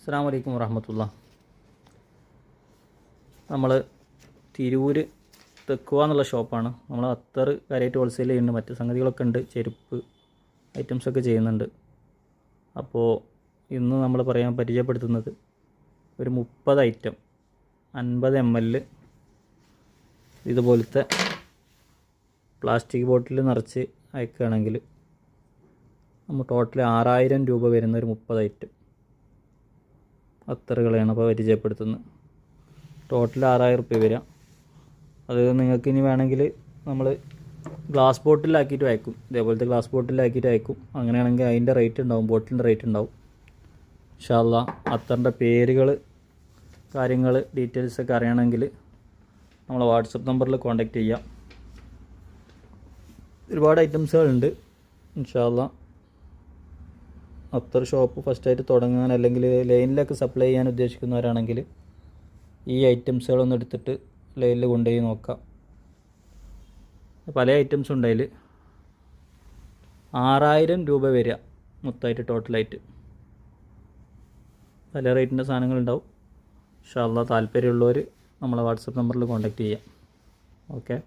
അസ്സലാമു അലൈക്കും വറഹ്മത്തുള്ളാഹി. നമ്മൾ തിരൂർ തെക്കുവ എന്നുള്ള ഷോപ്പാണ്. നമ്മൾ അത്തർ കാര്യമായിട്ട് ഹോൾസെയിൽ ചെയ്യുന്നുണ്ട്, മറ്റ് സംഗതികളൊക്കെ ഉണ്ട്, ചെരുപ്പ് ഐറ്റംസൊക്കെ ചെയ്യുന്നുണ്ട്. അപ്പോൾ ഇന്ന് നമ്മൾ പരിചയപ്പെടുത്തുന്നത് ഒരു 30 ഐറ്റം 50 ml ഇതുപോലത്തെ പ്ലാസ്റ്റിക് ബോട്ടിൽ നിറച്ച് അയക്കുകയാണെങ്കിൽ നമ്മൾ ടോട്ടൽ 6000 രൂപ വരുന്ന ഒരു 30 ഐറ്റം അത്തറുകളെയാണ് അപ്പോൾ പരിചയപ്പെടുത്തുന്നത്. ടോട്ടൽ 6000 റുപ്യ വരിക. അത് നിങ്ങൾക്ക് ഇനി വേണമെങ്കിൽ നമ്മൾ ഗ്ലാസ് ബോട്ടിലാക്കിയിട്ട് അയക്കും, ഇതേപോലത്തെ ഗ്ലാസ് ബോട്ടിലാക്കിയിട്ട് അയക്കും. അങ്ങനെയാണെങ്കിൽ അതിൻ്റെ റേറ്റ് ഉണ്ടാവും, ബോട്ടിലിൻ്റെ റേറ്റ് ഉണ്ടാവും. ഇൻഷാ അല്ലാഹ് അത്തറിൻ്റെ പേരുകൾ, കാര്യങ്ങൾ, ഡീറ്റെയിൽസൊക്കെ അറിയണമെങ്കിൽ നമ്മളെ വാട്സപ്പ് നമ്പറിൽ കോൺടാക്റ്റ് ചെയ്യാം. ഒരുപാട് ഐറ്റംസുകളുണ്ട്. ഇൻഷാ അല്ലാഹ് അത്തർ ഷോപ്പ് ഫസ്റ്റായിട്ട് തുടങ്ങാൻ അല്ലെങ്കിൽ ലൈനിലൊക്കെ സപ്ലൈ ചെയ്യാൻ ഉദ്ദേശിക്കുന്നവരാണെങ്കിൽ ഈ ഐറ്റംസുകളൊന്നും എടുത്തിട്ട് ലൈനിൽ കൊണ്ടുപോയി നോക്കാം. പല ഐറ്റംസും ഉണ്ട്. അതിൽ 6000 രൂപ വരിക മൊത്തമായിട്ട് ടോട്ടലായിട്ട്. പല റേറ്റിൻ്റെ സാധനങ്ങളുണ്ടാവും. ഇൻഷാ അല്ലാഹ് താല്പര്യമുള്ളവർ നമ്മളെ വാട്സപ്പ് നമ്പറിൽ കോൺടാക്റ്റ് ചെയ്യാം. ഓക്കെ.